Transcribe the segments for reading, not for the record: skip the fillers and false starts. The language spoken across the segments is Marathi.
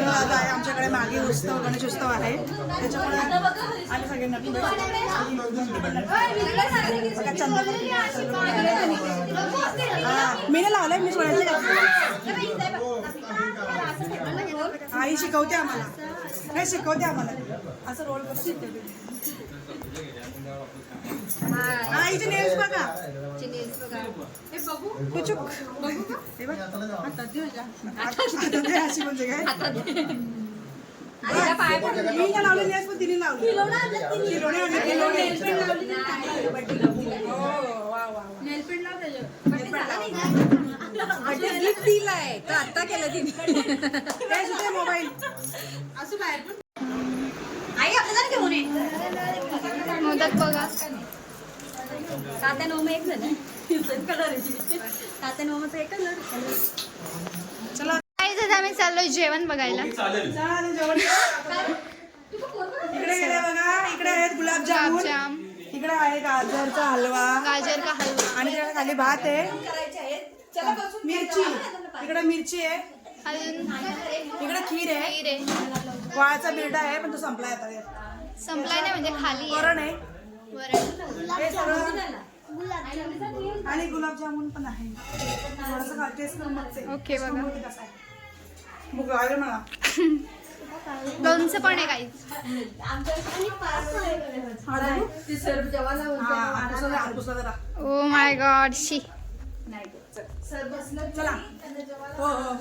चालू आहे आमच्याकडे मागे उत्सव गणेश उत्सव आहे त्याच्यामुळे आम्ही सगळे नवीन मी नाही लावलंय मी सोडायचं आई शिकवते आम्हाला काय शिकवते आम्हाला असं रोल करून आईचे नेल्स बघा हे बघू कुचुक बघू का हे बघ आता दे अशी म्हणजे काय मी ना लावले नेल्स पण तिने लावले किलोने नेल पेंट लावले गिफ्ट दिलाय तर आता केलं तिने काय सुद्धा मोबाईल असं बाहेर आई आपल्याला घेऊन ये मोदक बघा 7 9 में एक झालं कलर तात्या एक कलर चला काय आम्ही चाललोय जेवण बघायला. इकडे गेले बघा इकडे आहेत गुलाबजाम इकडे आहे गाजरचा हलवा गाजर का हलवा आणि त्याच्या खाली भात आहे मिरची इकडे मिरची आहे इकडे खीर आहे वाळाचा बिरडा आहे पण तो संपलाय आता संपलाय नाही म्हणजे खाली वरण आहे वरण आणि गुलाबजामुन पण आहे थोडंसं टेस्ट करून बघते ओके बघा मला लोणचं पण आहे काही ओ माय गॉड शी चला हो हो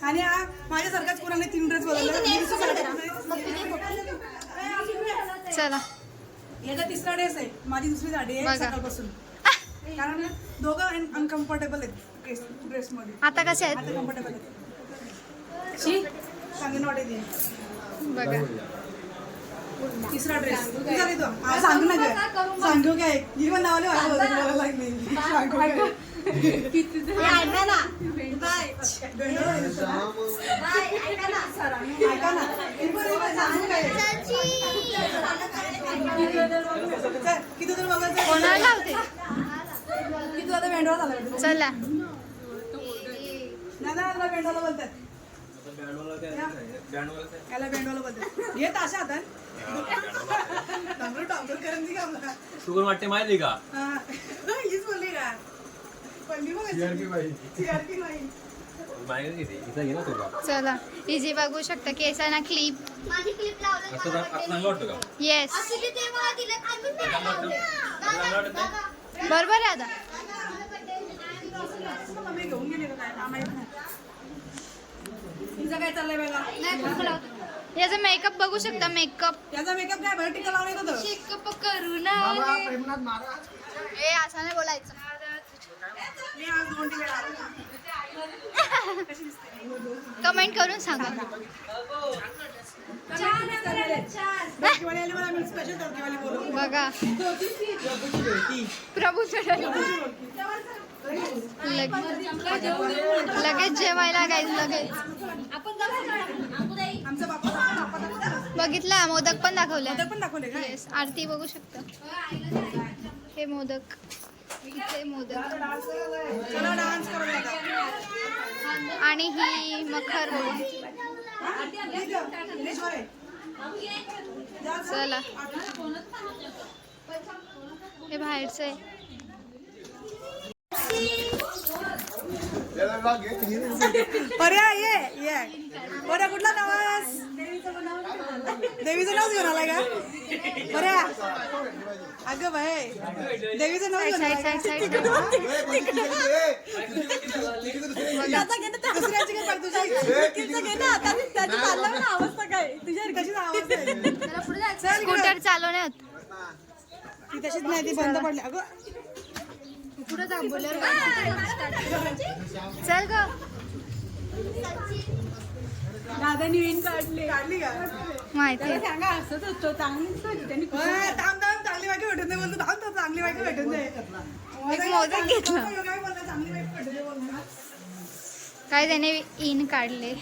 आणि माझ्यासारखाच कोणाने 3 ड्रेस बदलले चला याचा 3रा ड्रेस आहे माझी 2री साडी आहे सकाळपासून कारण दोघं अनकम्फर्टेबल आहेत ड्रेस मध्ये आता कसे आहेत आता कम्फर्टेबल आहेत चांगली वाटेल बघा 3रा ड्रेस सांगू ना काय सांगू काय ही पण नावाने मला लागली किती तर बघायचं कोणाला लावते किती आता भेंडवा झाला चला दादा भेंडवाला बोलतात याला भेंडवाला बोलतात येत अशा आता डॉक्टर करून दी का मला शुगर वाटते माहिती का हीच बोलली का पडली बघ CRP बाई माहिती इथं ये ना तुला चला इझी बघू शकता केसांना क्लिप असं चांगलं वाटतं का येस बरोबर आहे आता मम्मी घेऊन गेली का काय माहित नाही तुझं काय चाललंय बघा याचा मेकअप बघू शकता मेकअप याचा मेकअप काय भर टिका लावून येतो मेकअप करू ना ए असं नाही बोलायचं मी आज 2 टिके कमेंट करून सांगा बघा प्रभू लगेच जेवायला गाईज लगेच बघितला मोदक पण दाखवले येस आरती बघू शकता हे मोदक इथे मोदक आणि ही मखर चला हे बाहेरचं आहे अरे ये बरं कुठला नावास देवीचं नाव घेऊन आलाय का बरं अगं बाय देवीचं नाव घेऊन आलाय स्कूटर चालवण्यात ती तशीच नाही ती बंद पडली अगं पुढे जा चल ग दादानी विन काढली का माहिती सांगा असंच होतो चांगली चांगली बायको भेटून दे बोलतो थांब चांगली बायको भेटून दे एक मोदक घेतलं चांगली बायको भेटून दे बोल काय त्याने इन काढले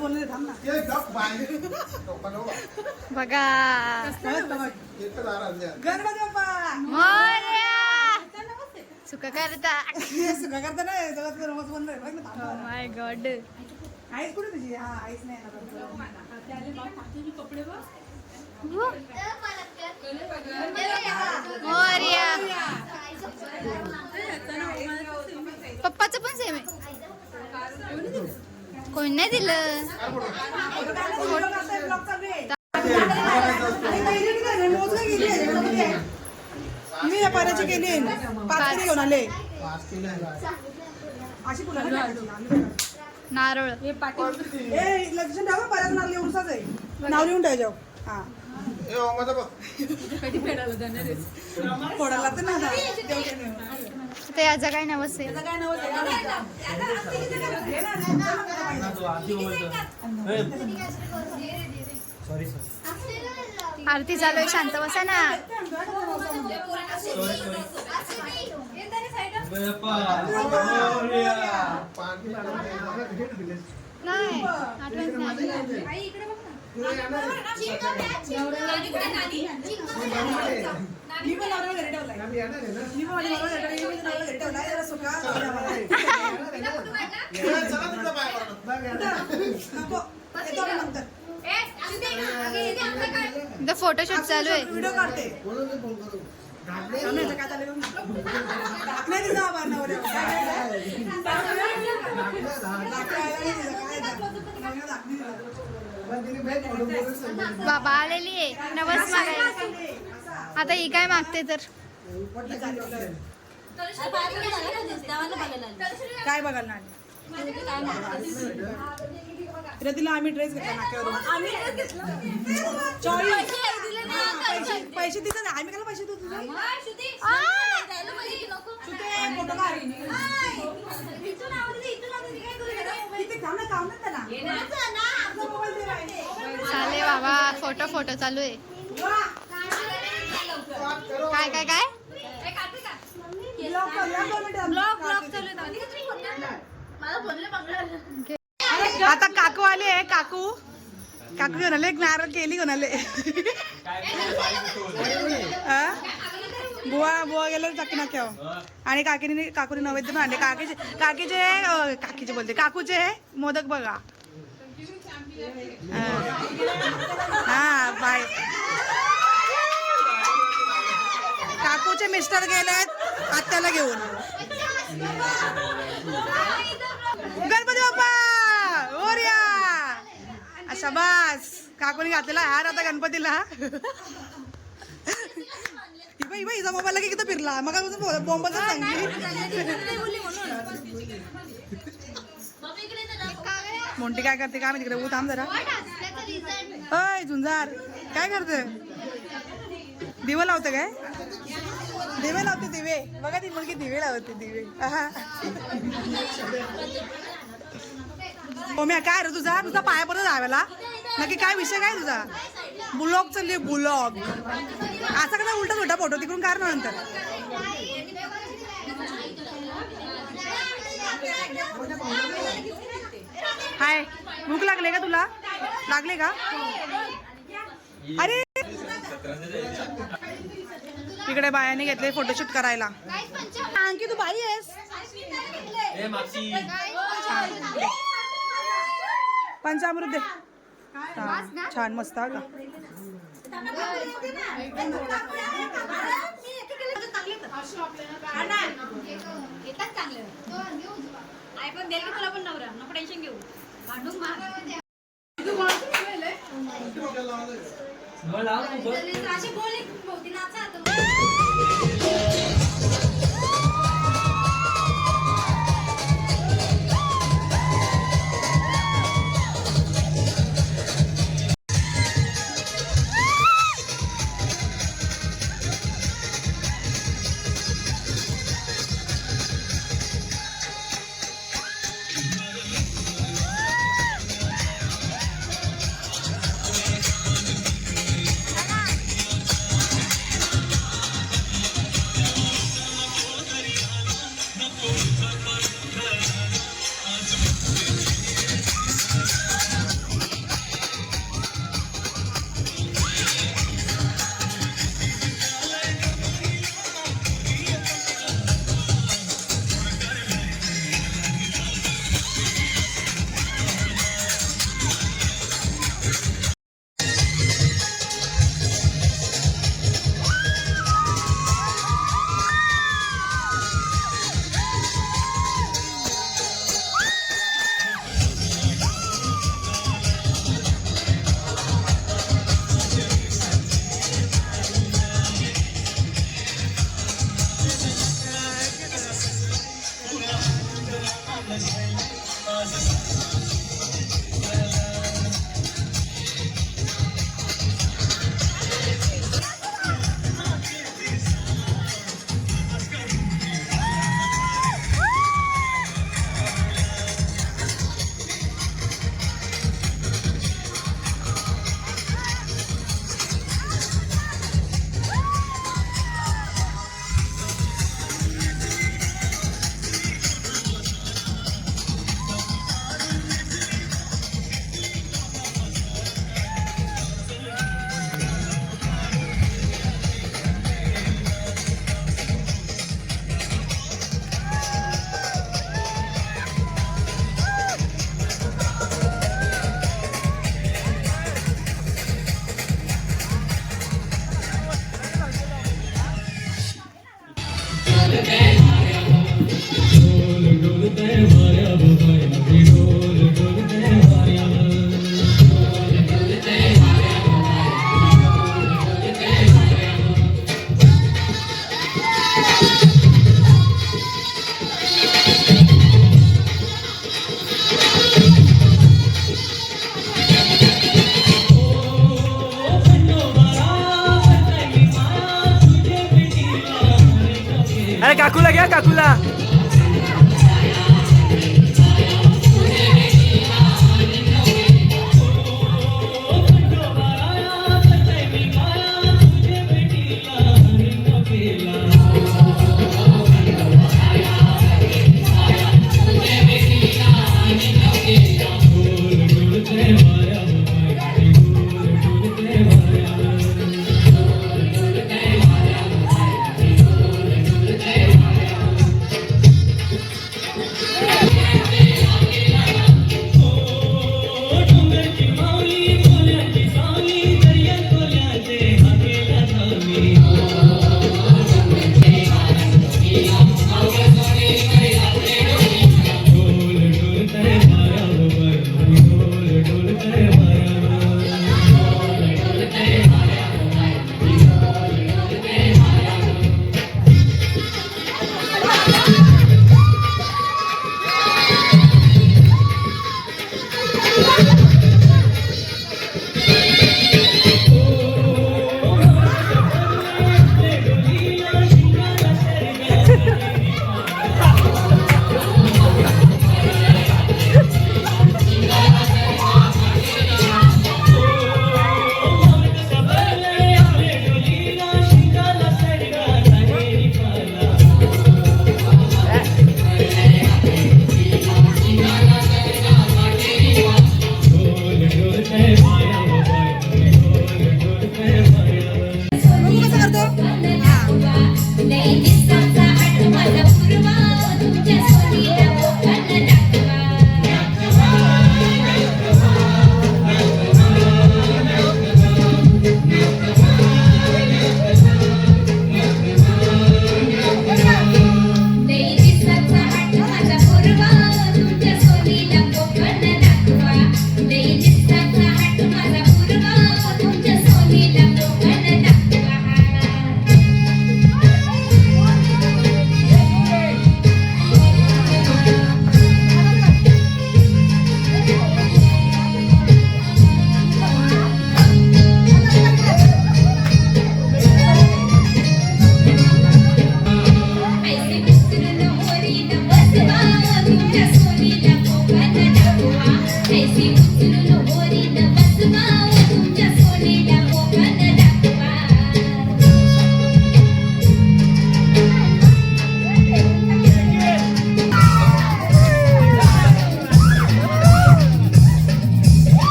बोलले थांब ना बघा गणपती बाप्पा मोरया सुका करता सुका करता नाही बंद माय गॉड आईस कुठे तुझी हा आईस नाही मोरया पप्पाचं पण सेम आहे कोण नाही दिलं मी व्यापाराची केली 5 किलो घेऊन आले अशी नारळ लक्ष्मी ठेवा परत नाव लिहून आहे नाव लिहून ठेव हा फोडायला तर ना ते याचं काय नवस आहे काय नाव आरती चालू आहे शांत बसा ना नाही आठवण नाही. मी पण नवरा घरी ठेवलाय मी पण माझ्या नवरा घरी ठेवलाय जरा सुका इथं फोटोशूट चालू आहे व्हिडिओ काढते काय चालू नाही दिला आभार नवऱ्या बाबा आलेली आहे नवस मागायला आता ही काय मागते तर काय बघायला नाही तिला आम्ही ड्रेस घेतला नाक्यावरून पैसे दिले ना आम्ही काय पैसे देऊ तुझे चाले बाबा फोटो फोटो चालू आहे काय काय काय आता काकू आले आहे काकू काकू घेऊन आले एक नारळ केली घेऊन आले बुवा गेले चाकी नाक्यावर आणि काकूने नैवेद्य पण आणले काकीचे बोलते काकूचे मोदक बघा हा बाय काकूचे मिस्टर गेलेत आत्याला घेऊन गणपती बाप्पा ओरिया अशा बस काकूने घातलेला हार आता गणपतीला हिचा मोबाईल की किती फिरला मग बॉम्बाचा सांगली मोंटी काय करते काय माहिती तिकडे थांब जरा अय झुंजार काय करते दिवे लावते काय दिवे लावते दिवे बघा ती मुलगी दिवे लावते दिवे ओम्या काय रे तुझा पाया परत जाव्याला नक्की काय विषय काय तुझा ब्लॉग चालली ब्लॉग असा कसा उलटा उलटा फोटो तिकडून काढ ना नंतर हाय भूक लागले का तुला लागले का अरे इकडे बायाने घेतले फोटोशूट करायला आणखी तू बाई आहेस पंचामृत दे छान मस्त का अरे काकूला घ्या काकूला.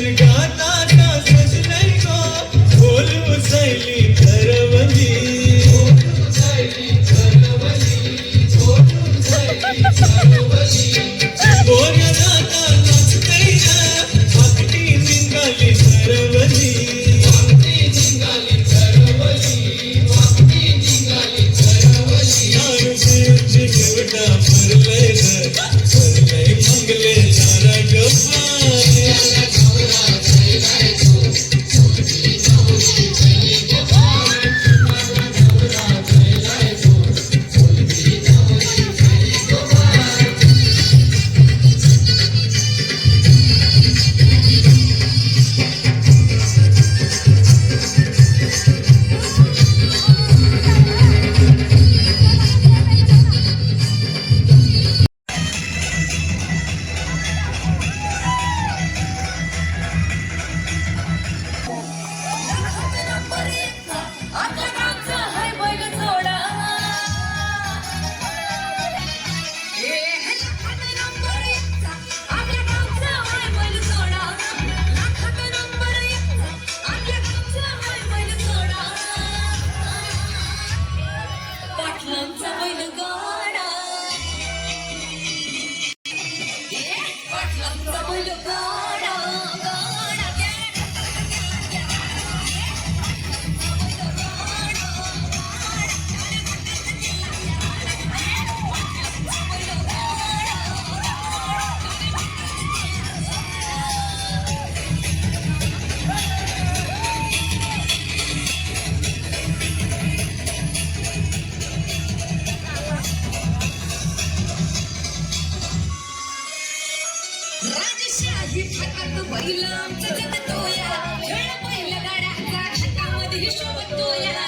स्वर्गात आता सजलंय गो बोलू सैली करवली बोरनाता नाचतंय भक्ती निघाली सरवली चिवटा भरलंय मंगले सारा राजशाही थाटात बैलांचं जगतोया खेळ पहिल्या गाड्यांचा हातामध्ये शोभतोया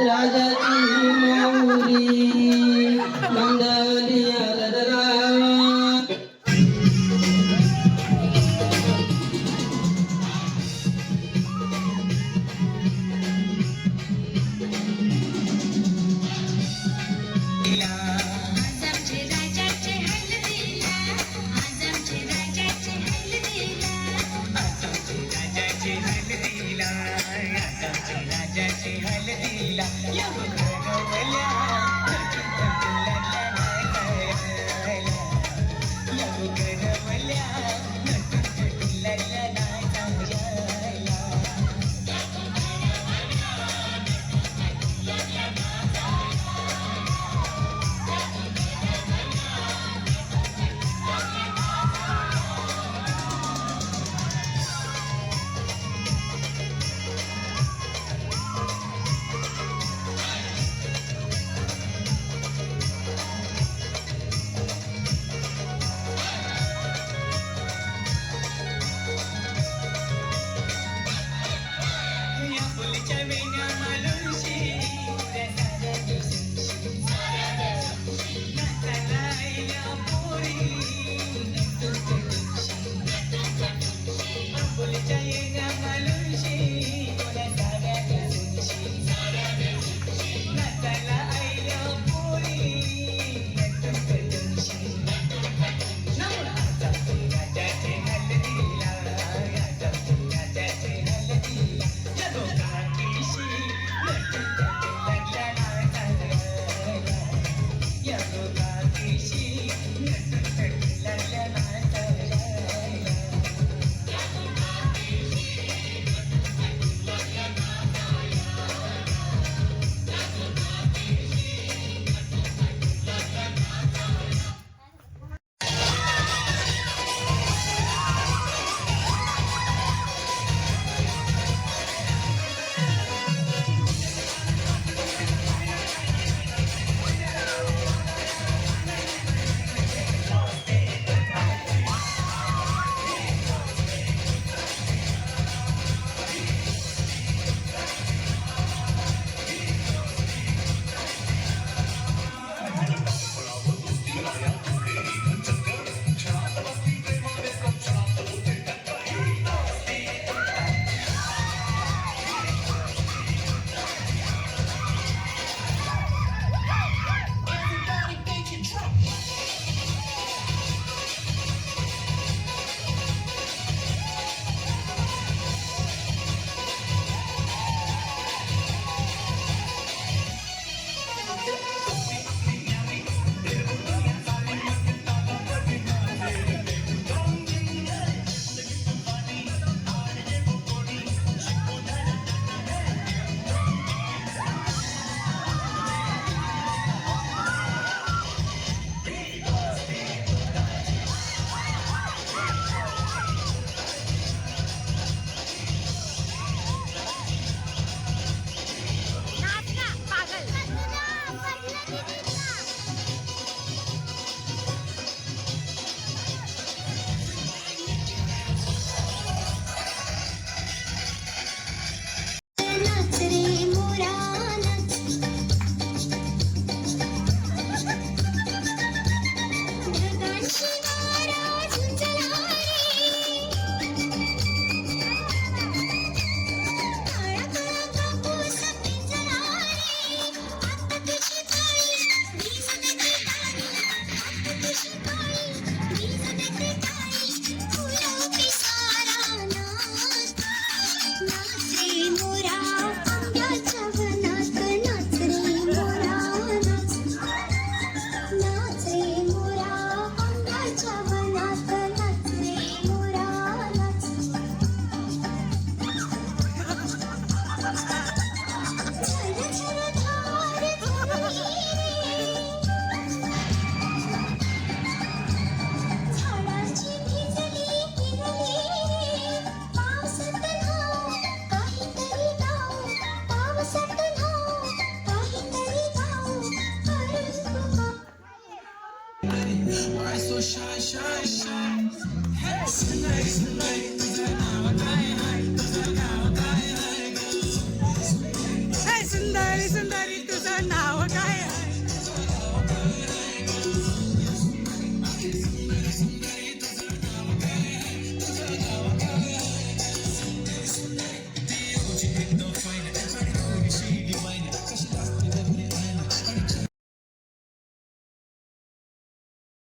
राजाची माऊली मंगली आलदरा सुंदरी तुझं नाव काय